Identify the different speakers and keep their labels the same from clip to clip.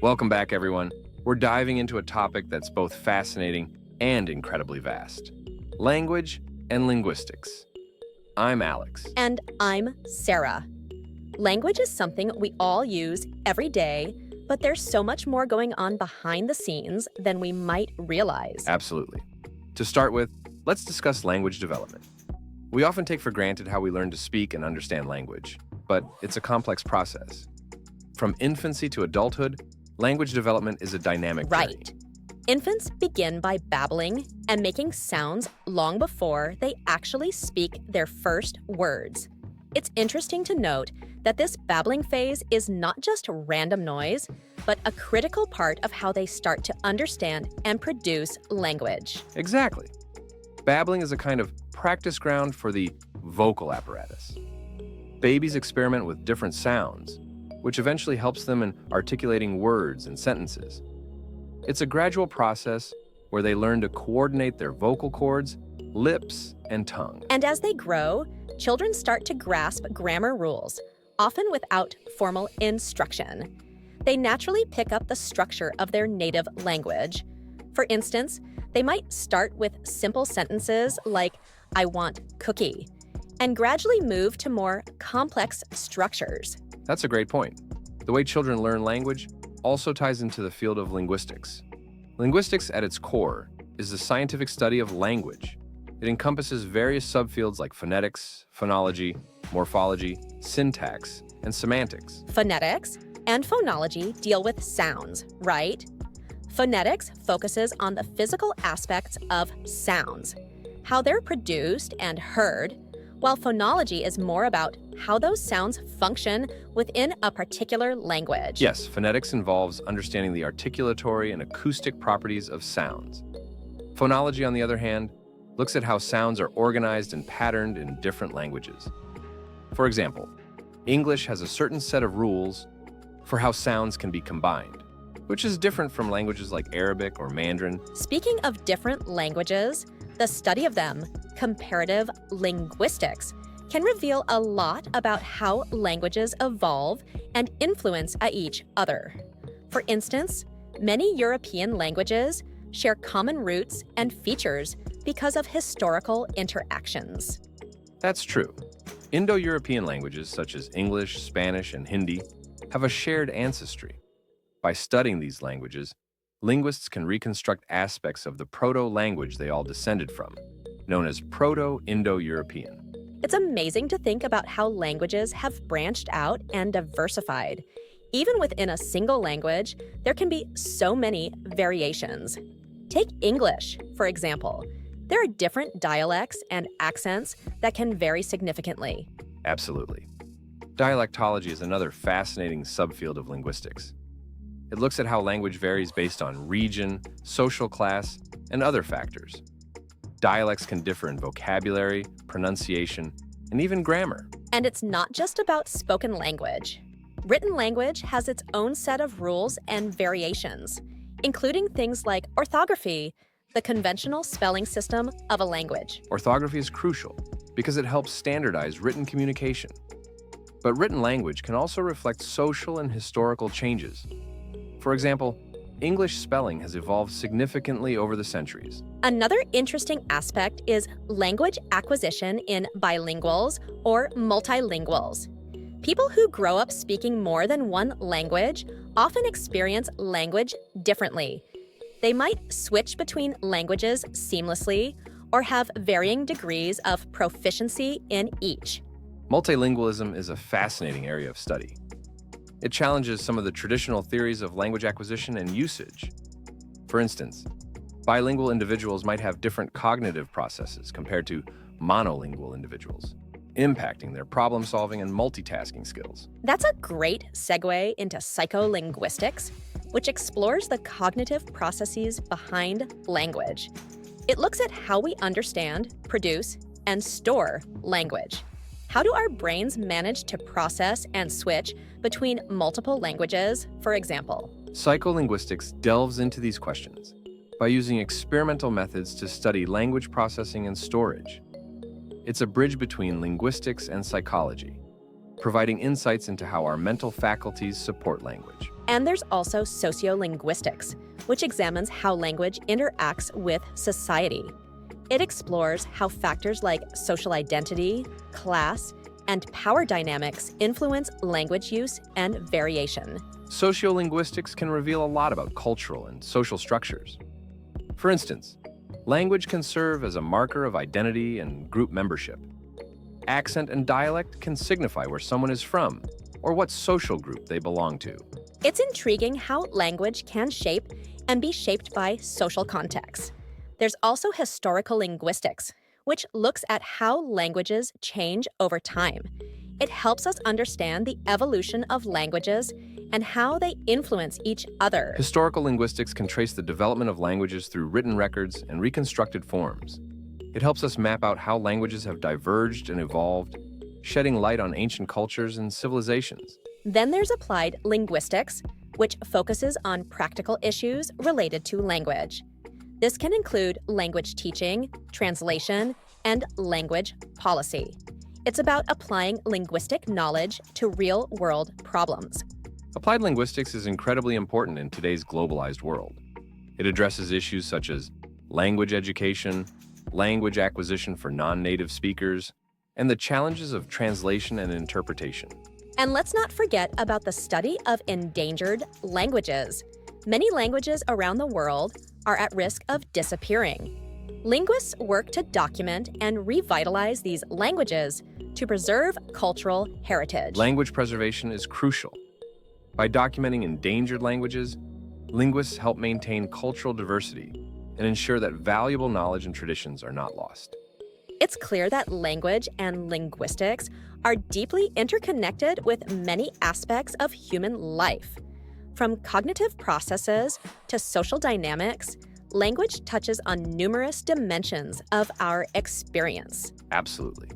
Speaker 1: Welcome back, everyone. We're diving into a topic that's both fascinating and incredibly vast: language and linguistics. I'm Alex.
Speaker 2: And I'm Sarah. Language is something we all use every day, but there's so much more going on behind the scenes than we might realize.
Speaker 1: Absolutely. To start with, let's discuss language development. We often take for granted how we learn to speak and understand language, but it's a complex process. From infancy to adulthood, language development is a dynamic journey.
Speaker 2: Right. Infants begin by babbling and making sounds long before they actually speak their first words. It's interesting to note that this babbling phase is not just random noise, but a critical part of how they start to understand and produce language.
Speaker 1: Exactly. Babbling is a kind of practice ground for the vocal apparatus. Babies experiment with different sounds, which eventually helps them in articulating words and sentences. It's a gradual process where they learn to coordinate their vocal cords, lips, and tongue.
Speaker 2: And as they grow, children start to grasp grammar rules, often without formal instruction. They naturally pick up the structure of their native language. For instance, they might start with simple sentences like, "I want cookie," and gradually move to more complex structures.
Speaker 1: That's a great point. The way children learn language also ties into the field of linguistics. Linguistics, at its core, is the scientific study of language. It encompasses various subfields like phonetics, phonology, morphology, syntax, and semantics.
Speaker 2: Phonetics and phonology deal with sounds, right? Phonetics focuses on the physical aspects of sounds, how they're produced and heard, while phonology is more about how those sounds function within a particular language.
Speaker 1: Yes, phonetics involves understanding the articulatory and acoustic properties of sounds. Phonology, on the other hand, looks at how sounds are organized and patterned in different languages. For example, English has a certain set of rules for how sounds can be combined, which is different from languages like Arabic or Mandarin.
Speaker 2: Speaking of different languages, the study of them, comparative linguistics, can reveal a lot about how languages evolve and influence each other. For instance, many European languages share common roots and features because of historical interactions.
Speaker 1: That's true. Indo-European languages such as English, Spanish, and Hindi have a shared ancestry. By studying these languages, linguists can reconstruct aspects of the proto-language they all descended from, known as Proto-Indo-European.
Speaker 2: It's amazing to think about how languages have branched out and diversified. Even within a single language, there can be so many variations. Take English, for example. There are different dialects and accents that can vary significantly.
Speaker 1: Absolutely. Dialectology is another fascinating subfield of linguistics. It looks at how language varies based on region, social class, and other factors. Dialects can differ in vocabulary, pronunciation, and even grammar.
Speaker 2: And it's not just about spoken language. Written language has its own set of rules and variations, including things like orthography, the conventional spelling system of a language.
Speaker 1: Orthography is crucial because it helps standardize written communication. But written language can also reflect social and historical changes. For example, English spelling has evolved significantly over the centuries.
Speaker 2: Another interesting aspect is language acquisition in bilinguals or multilinguals. People who grow up speaking more than one language often experience language differently. They might switch between languages seamlessly or have varying degrees of proficiency in each.
Speaker 1: Multilingualism is a fascinating area of study. It challenges some of the traditional theories of language acquisition and usage. For instance, bilingual individuals might have different cognitive processes compared to monolingual individuals, impacting their problem-solving and multitasking skills.
Speaker 2: That's a great segue into psycholinguistics, which explores the cognitive processes behind language. It looks at how we understand, produce, and store language. How do our brains manage to process and switch between multiple languages, for example?
Speaker 1: Psycholinguistics delves into these questions by using experimental methods to study language processing and storage. It's a bridge between linguistics and psychology, providing insights into how our mental faculties support language.
Speaker 2: And there's also sociolinguistics, which examines how language interacts with society. It explores how factors like social identity, class, and power dynamics influence language use and variation.
Speaker 1: Sociolinguistics can reveal a lot about cultural and social structures. For instance, language can serve as a marker of identity and group membership. Accent and dialect can signify where someone is from or what social group they belong to.
Speaker 2: It's intriguing how language can shape and be shaped by social contexts. There's also historical linguistics, which looks at how languages change over time. It helps us understand the evolution of languages and how they influence each other.
Speaker 1: Historical linguistics can trace the development of languages through written records and reconstructed forms. It helps us map out how languages have diverged and evolved, shedding light on ancient cultures and civilizations.
Speaker 2: Then there's applied linguistics, which focuses on practical issues related to language. This can include language teaching, translation, and language policy. It's about applying linguistic knowledge to real-world problems.
Speaker 1: Applied linguistics is incredibly important in today's globalized world. It addresses issues such as language education, language acquisition for non-native speakers, and the challenges of translation and interpretation.
Speaker 2: And let's not forget about the study of endangered languages. Many languages around the world are at risk of disappearing. Linguists work to document and revitalize these languages to preserve cultural heritage.
Speaker 1: Language preservation is crucial. By documenting endangered languages, linguists help maintain cultural diversity and ensure that valuable knowledge and traditions are not lost.
Speaker 2: It's clear that language and linguistics are deeply interconnected with many aspects of human life. From cognitive processes to social dynamics, language touches on numerous dimensions of our experience.
Speaker 1: Absolutely.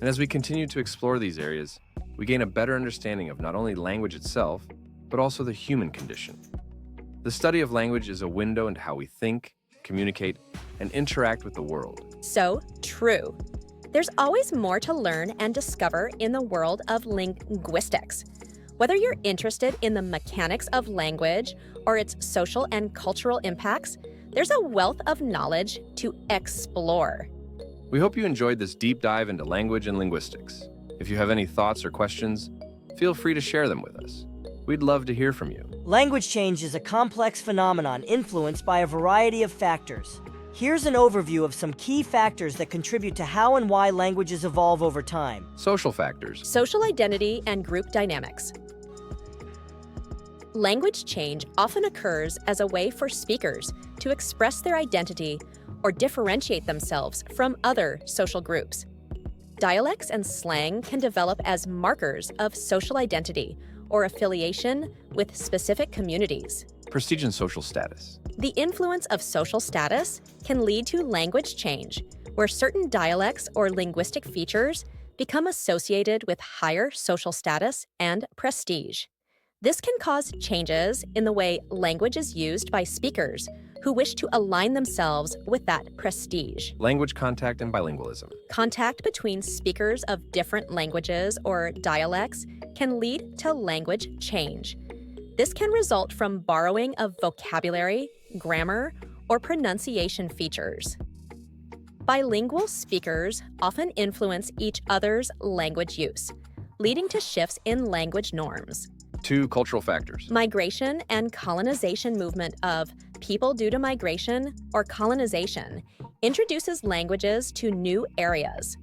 Speaker 1: And as we continue to explore these areas, we gain a better understanding of not only language itself, but also the human condition. The study of language is a window into how we think, communicate, and interact with the world.
Speaker 2: So true. There's always more to learn and discover in the world of linguistics. Whether you're interested in the mechanics of language or its social and cultural impacts, there's a wealth of knowledge to explore.
Speaker 1: We hope you enjoyed this deep dive into language and linguistics. If you have any thoughts or questions, feel free to share them with us. We'd love to hear from you.
Speaker 3: Language change is a complex phenomenon influenced by a variety of factors. Here's an overview of some key factors that contribute to how and why languages evolve over time.
Speaker 1: Social factors.
Speaker 2: Social identity and group dynamics. Language change often occurs as a way for speakers to express their identity or differentiate themselves from other social groups. Dialects and slang can develop as markers of social identity or affiliation with specific communities.
Speaker 1: Prestige and social status.
Speaker 2: The influence of social status can lead to language change, where certain dialects or linguistic features become associated with higher social status and prestige. This can cause changes in the way language is used by speakers who wish to align themselves with that prestige.
Speaker 1: Language contact and bilingualism.
Speaker 2: Contact between speakers of different languages or dialects can lead to language change. This can result from borrowing of vocabulary, grammar, or pronunciation features. Bilingual speakers often influence each other's language use, leading to shifts in language norms.
Speaker 1: 2. Cultural factors.
Speaker 2: Migration and colonization movement of people due to migration or colonization introduces languages to new areas,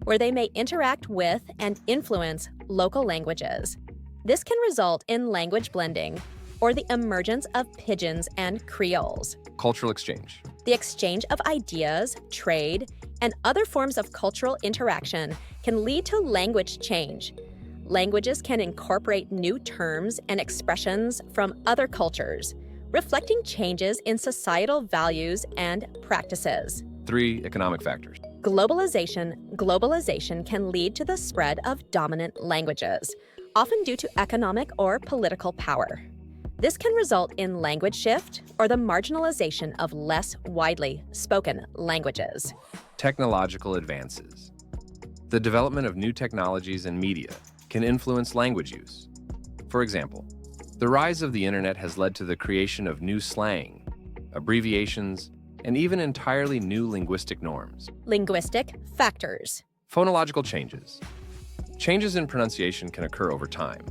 Speaker 2: where they may interact with and influence local languages. This can result in language blending or the emergence of pidgins and creoles.
Speaker 1: Cultural exchange.
Speaker 2: The exchange of ideas, trade, and other forms of cultural interaction can lead to language change. Languages can incorporate new terms and expressions from other cultures, reflecting changes in societal values and practices.
Speaker 1: 3. Economic factors.
Speaker 2: Globalization can lead to the spread of dominant languages, often due to economic or political power. This can result in language shift or the marginalization of less widely spoken languages.
Speaker 1: Technological advances. The development of new technologies and media can influence language use. For example, The rise of the internet has led to the creation of new slang, abbreviations, and even entirely new linguistic norms.
Speaker 2: Linguistic factors.
Speaker 1: Phonological changes. Changes in pronunciation can occur over time,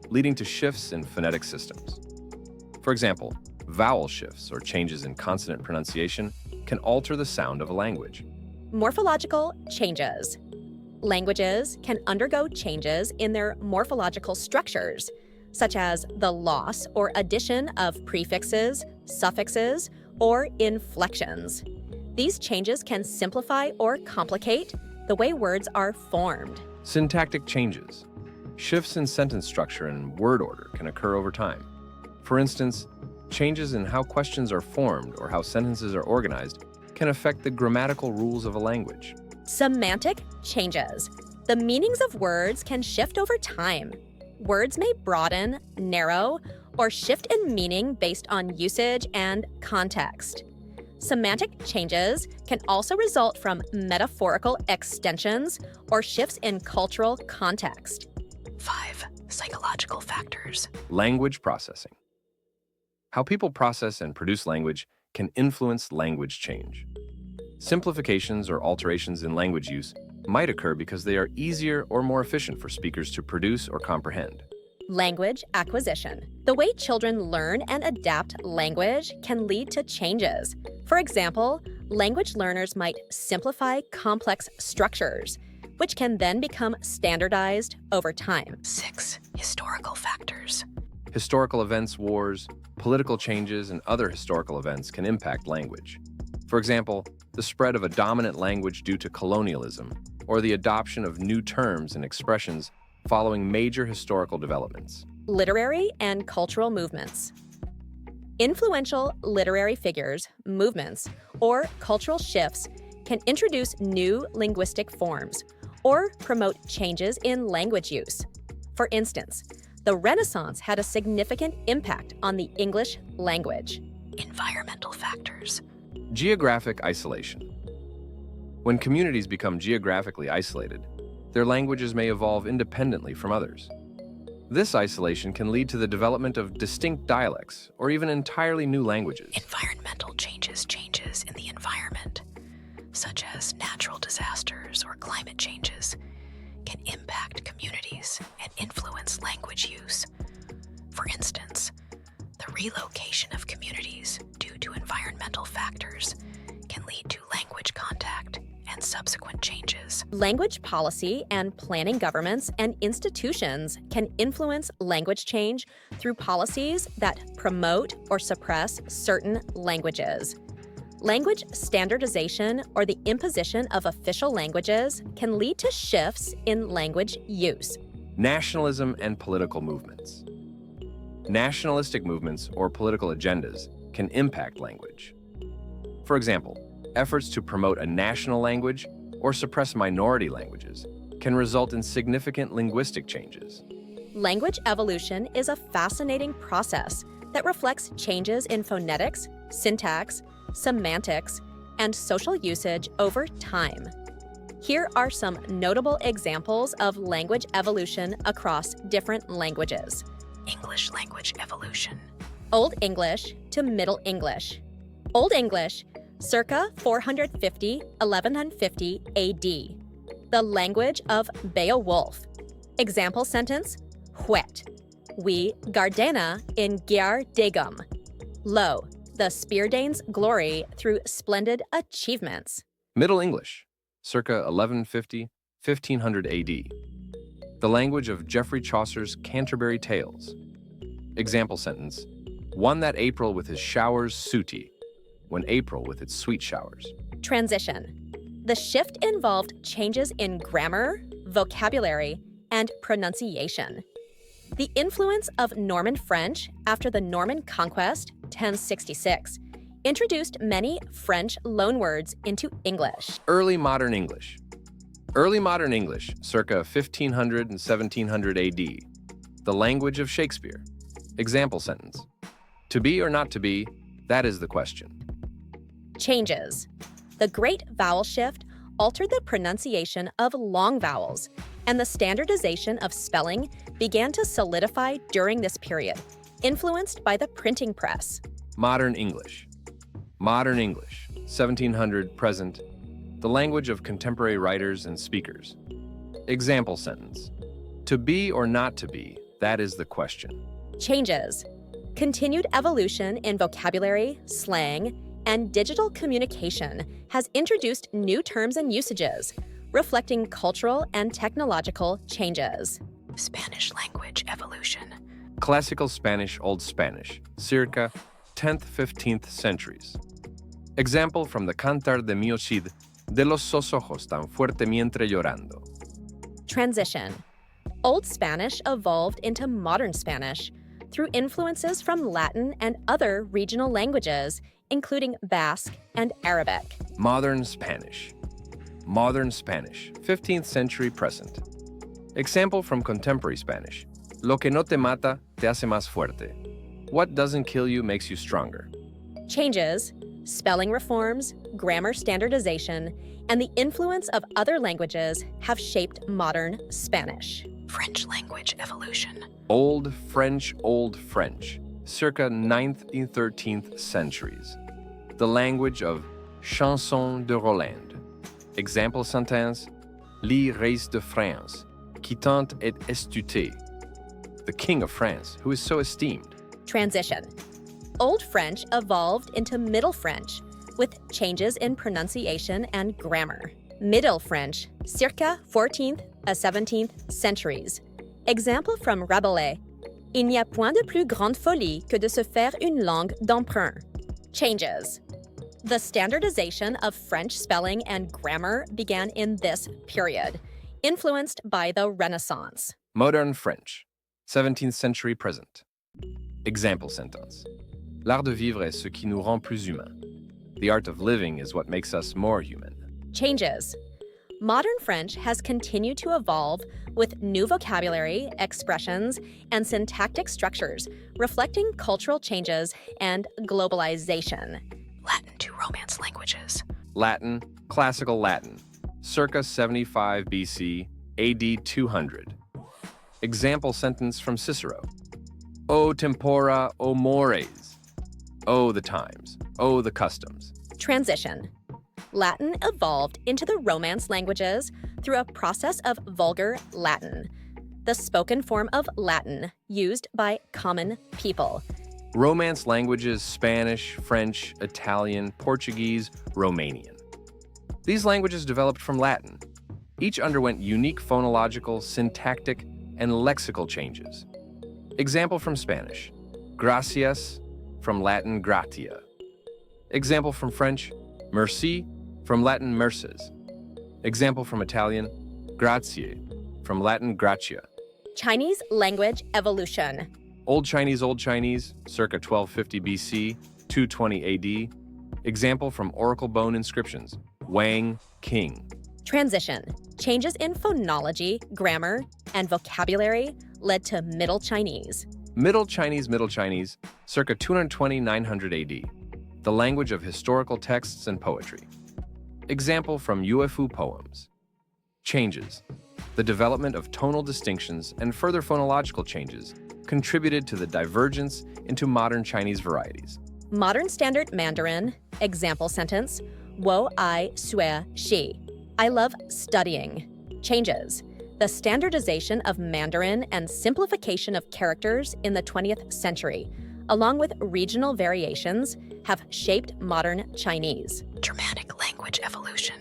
Speaker 1: leading to shifts in phonetic systems. For example, vowel shifts or changes in consonant pronunciation can alter the sound of a language.
Speaker 2: Morphological changes. Languages can undergo changes in their morphological structures, such as the loss or addition of prefixes, suffixes, or inflections. These changes can simplify or complicate the way words are formed.
Speaker 1: Syntactic changes. Shifts in sentence structure and word order can occur over time. For instance, changes in how questions are formed or how sentences are organized can affect the grammatical rules of a language.
Speaker 2: Semantic changes. The meanings of words can shift over time. Words may broaden, narrow, or shift in meaning based on usage and context. Semantic changes can also result from metaphorical extensions or shifts in cultural context.
Speaker 4: 5. Psychological factors.
Speaker 1: Language processing. How people process and produce language can influence language change. Simplifications or alterations in language use might occur because they are easier or more efficient for speakers to produce or comprehend.
Speaker 2: Language acquisition. The way children learn and adapt language can lead to changes. For example, language learners might simplify complex structures, which can then become standardized over time.
Speaker 4: 6. Historical factors.
Speaker 1: Historical events, wars, political changes, and other historical events can impact language. For example, the spread of a dominant language due to colonialism, or the adoption of new terms and expressions following major historical developments.
Speaker 2: Literary and cultural movements. Influential literary figures, movements, or cultural shifts can introduce new linguistic forms or promote changes in language use. For instance, the Renaissance had a significant impact on the English language.
Speaker 4: Environmental factors.
Speaker 1: Geographic isolation. When communities become geographically isolated, their languages may evolve independently from others. This isolation can lead to the development of distinct dialects or even entirely new languages.
Speaker 4: Environmental changes in the environment, such as natural disasters or climate changes, can impact communities and influence language use. For instance, the relocation of communities due to environmental factors can lead to language contact and subsequent changes.
Speaker 2: Language policy and planning governments and institutions can influence language change through policies that promote or suppress certain languages. Language standardization or the imposition of official languages can lead to shifts in language use.
Speaker 1: Nationalism and political movements. Nationalistic movements or political agendas can impact language. For example, efforts to promote a national language or suppress minority languages can result in significant linguistic changes.
Speaker 2: Language evolution is a fascinating process that reflects changes in phonetics, syntax, semantics, and social usage over time. Here are some notable examples of language evolution across different languages.
Speaker 4: English language evolution.
Speaker 2: Old English to Middle English. Old English, circa 450–1150 AD. The language of Beowulf. Example sentence, Huet. We Gardena in Gyar Degum. Lo, the Speardane's glory through splendid achievements.
Speaker 1: Middle English, circa 1150–1500 AD. The language of Geoffrey Chaucer's Canterbury Tales. Example sentence, one that April with his showers sooty, when April with its sweet showers.
Speaker 2: Transition. The shift involved changes in grammar, vocabulary, and pronunciation. The influence of Norman French after the Norman Conquest, 1066, introduced many French loanwords into English.
Speaker 1: Early Modern English. Early Modern English, circa 1500 and 1700 AD. The language of Shakespeare. Example sentence, to be or not to be, that is the question.
Speaker 2: Changes. The Great Vowel Shift altered the pronunciation of long vowels, and the standardization of spelling began to solidify during this period. influenced by the printing press.
Speaker 1: Modern English. Modern English, 1700 present, the language of contemporary writers and speakers. Example sentence. To be or not to be, that is the question.
Speaker 2: Changes. Continued evolution in vocabulary, slang, and digital communication has introduced new terms and usages, reflecting cultural and technological changes.
Speaker 4: Spanish language evolution.
Speaker 1: Classical Spanish, Old Spanish, circa 10th, 15th centuries. Example from the Cantar de mi Cid, de los sos ojos tan fuerte mientre llorando.
Speaker 2: Transition. Old Spanish evolved into modern Spanish through influences from Latin and other regional languages, including Basque and Arabic.
Speaker 1: Modern Spanish. Modern Spanish, 15th century present. Example from contemporary Spanish. Lo que no te mata te hace más fuerte. What doesn't kill you makes you stronger.
Speaker 2: Changes, spelling reforms, grammar standardization, and the influence of other languages have shaped modern Spanish.
Speaker 4: French language evolution.
Speaker 1: Old French, circa 9th and 13th centuries. The language of Chanson de Roland. Example sentence, li reis de France, qui tant et estuté. The King of France, who is so esteemed.
Speaker 2: Transition. Old French evolved into Middle French, with changes in pronunciation and grammar. Middle French, circa 14th à 17th centuries. Example from Rabelais. Il n'y a point de plus grande folie que de se faire une langue d'emprunt. Changes. The standardization of French spelling and grammar began in this period, influenced by the Renaissance.
Speaker 1: Modern French, 17th century present. Example sentence. L'art de vivre est ce qui nous rend plus humains. The art of living is what makes us more human.
Speaker 2: Changes. Modern French has continued to evolve with new vocabulary, expressions, and syntactic structures, reflecting cultural changes and globalization.
Speaker 4: Latin to Romance languages.
Speaker 1: Latin, Classical Latin, circa 75 BC, AD 200. Example sentence from Cicero. O tempora, o mores. O the times, o the customs.
Speaker 2: Transition. Latin evolved into the Romance languages through a process of Vulgar Latin, the spoken form of Latin used by common people.
Speaker 1: Romance languages Spanish, French, Italian, Portuguese, Romanian. These languages developed from Latin. Each underwent unique phonological, syntactic, and lexical changes. Example from Spanish. Gracias, from Latin gratia. Example from French. Merci, from Latin merces. Example from Italian. Grazie, from Latin gratia.
Speaker 2: Chinese language evolution.
Speaker 1: Old Chinese, circa 1250 BC, 220 AD. Example from oracle bone inscriptions. Wang, king.
Speaker 2: Transition. Changes in phonology, grammar, and vocabulary led to Middle Chinese.
Speaker 1: Middle Chinese, circa 220-900 AD. The language of historical texts and poetry. Example from UFU poems. Changes. The development of tonal distinctions and further phonological changes contributed to the divergence into modern Chinese varieties.
Speaker 2: Modern Standard Mandarin, example sentence, 我爱学习. I love studying. Changes. The standardization of Mandarin and simplification of characters in the 20th century, along with regional variations, have shaped modern Chinese.
Speaker 4: Germanic language evolution.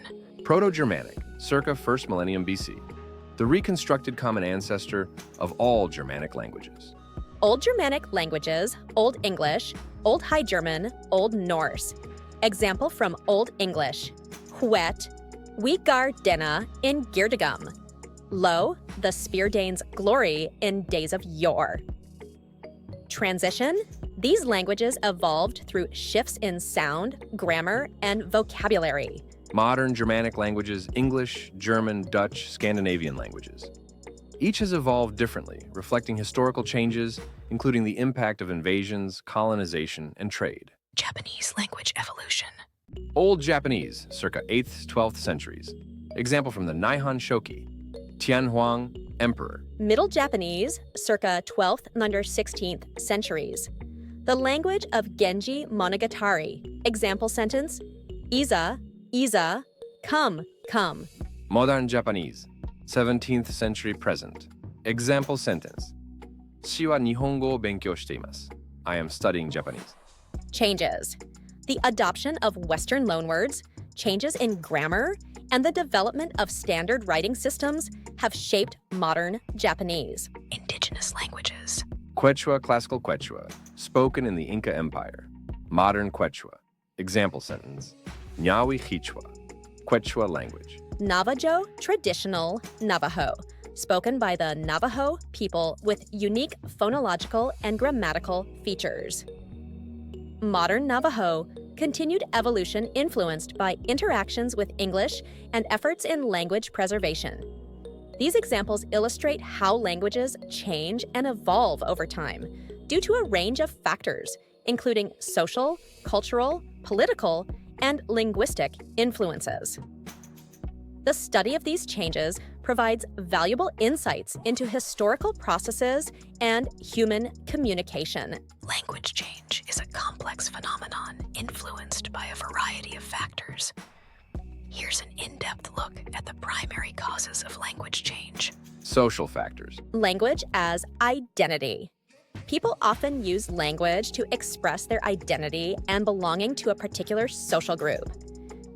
Speaker 1: Proto-Germanic, circa 1st millennium BC. The reconstructed common ancestor of all Germanic languages.
Speaker 2: Old Germanic languages, Old English, Old High German, Old Norse. Example from Old English. Huet, we gar dena in Girdegum. Lo, the Spear Danes' glory in days of yore. Transition. These languages evolved through shifts in sound, grammar, and vocabulary.
Speaker 1: Modern Germanic languages, English, German, Dutch, Scandinavian languages. Each has evolved differently, reflecting historical changes, including the impact of invasions, colonization, and trade.
Speaker 4: Japanese language evolution.
Speaker 1: Old Japanese, circa 8th, 12th centuries. Example from the Nihon Shoki. Tianhuang, emperor.
Speaker 2: Middle Japanese, circa 12th under 16th centuries. The language of Genji Monogatari. Example sentence: Iza, Iza, come, come.
Speaker 1: Modern Japanese, 17th century present. Example sentence: 私は日本語を勉強しています. I am studying Japanese.
Speaker 2: Changes. The adoption of Western loanwords, changes in grammar, and the development of standard writing systems have shaped modern Japanese.
Speaker 4: Indigenous languages.
Speaker 1: Quechua, classical Quechua, spoken in the Inca Empire. Modern Quechua. Example sentence: Ñawi Quichua, Quechua language.
Speaker 2: Navajo, traditional Navajo, spoken by the Navajo people with unique phonological and grammatical features. Modern Navajo, continued evolution influenced by interactions with English and efforts in language preservation. These examples illustrate how languages change and evolve over time due to a range of factors, including social, cultural, political, and linguistic influences. The study of these changes provides valuable insights into historical processes and human communication.
Speaker 4: Language change is a complex phenomenon influenced by a variety of factors. Here's an in-depth look at the primary causes of language change.
Speaker 1: Social factors.
Speaker 2: Language as identity. People often use language to express their identity and belonging to a particular social group.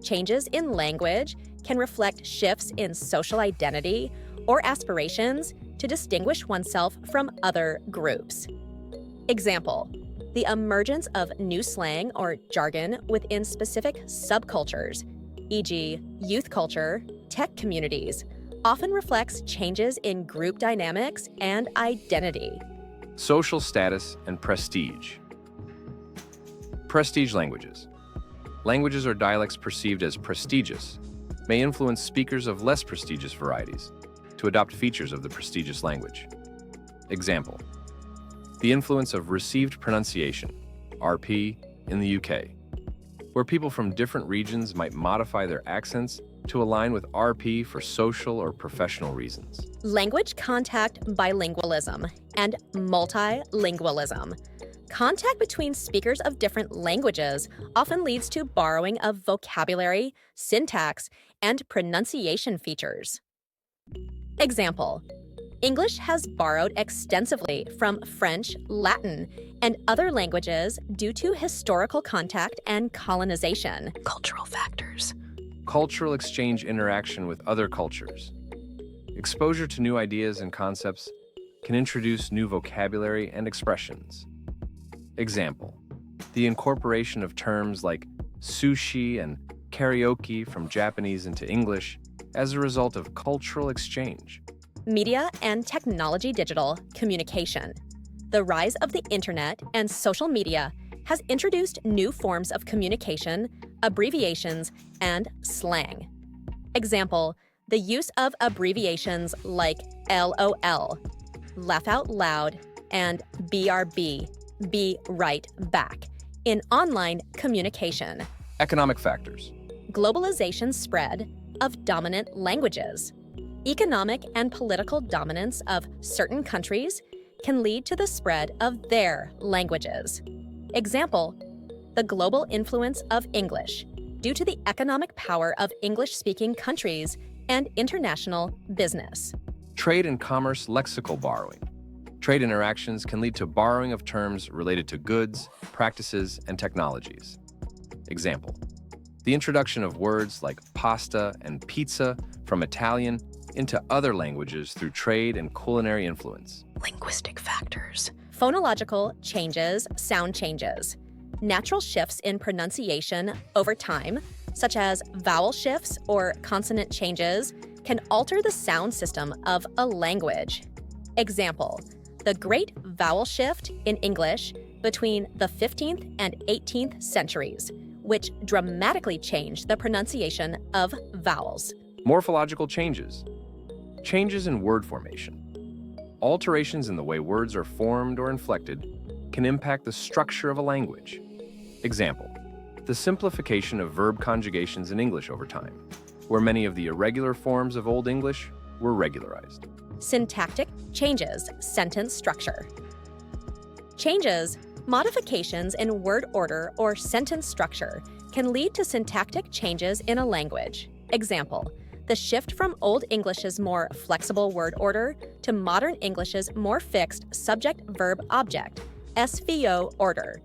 Speaker 2: Changes in language can reflect shifts in social identity or aspirations to distinguish oneself from other groups. Example: the emergence of new slang or jargon within specific subcultures, e.g., youth culture, tech communities, often reflects changes in group dynamics and identity.
Speaker 1: Social status and prestige. Prestige languages. Languages or dialects perceived as prestigious may influence speakers of less prestigious varieties to adopt features of the prestigious language. Example: the influence of received pronunciation, RP, in the UK, where people from different regions might modify their accents to align with RP for social or professional reasons.
Speaker 2: Language contact bilingualism and multilingualism. Contact between speakers of different languages often leads to borrowing of vocabulary, syntax, and pronunciation features. Example: English has borrowed extensively from French, Latin, and other languages due to historical contact and colonization.
Speaker 4: Cultural factors.
Speaker 1: Cultural exchange interaction with other cultures. Exposure to new ideas and concepts can introduce new vocabulary and expressions. Example: the incorporation of terms like sushi and karaoke from Japanese into English as a result of cultural exchange.
Speaker 2: Media and technology digital communication. The rise of the internet and social media has introduced new forms of communication, abbreviations, and slang. Example: the use of abbreviations like LOL, laugh out loud, and BRB, be right back, in online communication.
Speaker 1: Economic factors.
Speaker 2: Globalization spread of dominant languages. Economic and political dominance of certain countries can lead to the spread of their languages. Example: the global influence of English due to the economic power of English-speaking countries and international business.
Speaker 1: Trade and commerce lexical borrowing. Trade interactions can lead to borrowing of terms related to goods, practices, and technologies. Example: the introduction of words like pasta and pizza from Italian into other languages through trade and culinary influence.
Speaker 4: Linguistic factors.
Speaker 2: Phonological changes, sound changes. Natural shifts in pronunciation over time, such as vowel shifts or consonant changes, can alter the sound system of a language. Example: the great vowel shift in English between the 15th and 18th centuries, which dramatically changed the pronunciation of vowels.
Speaker 1: Morphological changes. Changes in word formation. Alterations in the way words are formed or inflected can impact the structure of a language. Example: the simplification of verb conjugations in English over time, where many of the irregular forms of Old English were regularized.
Speaker 2: Syntactic changes sentence structure. Changes, modifications in word order or sentence structure, can lead to syntactic changes in a language. Example, the shift from Old English's more flexible word order to Modern English's more fixed subject-verb-object, SVO order,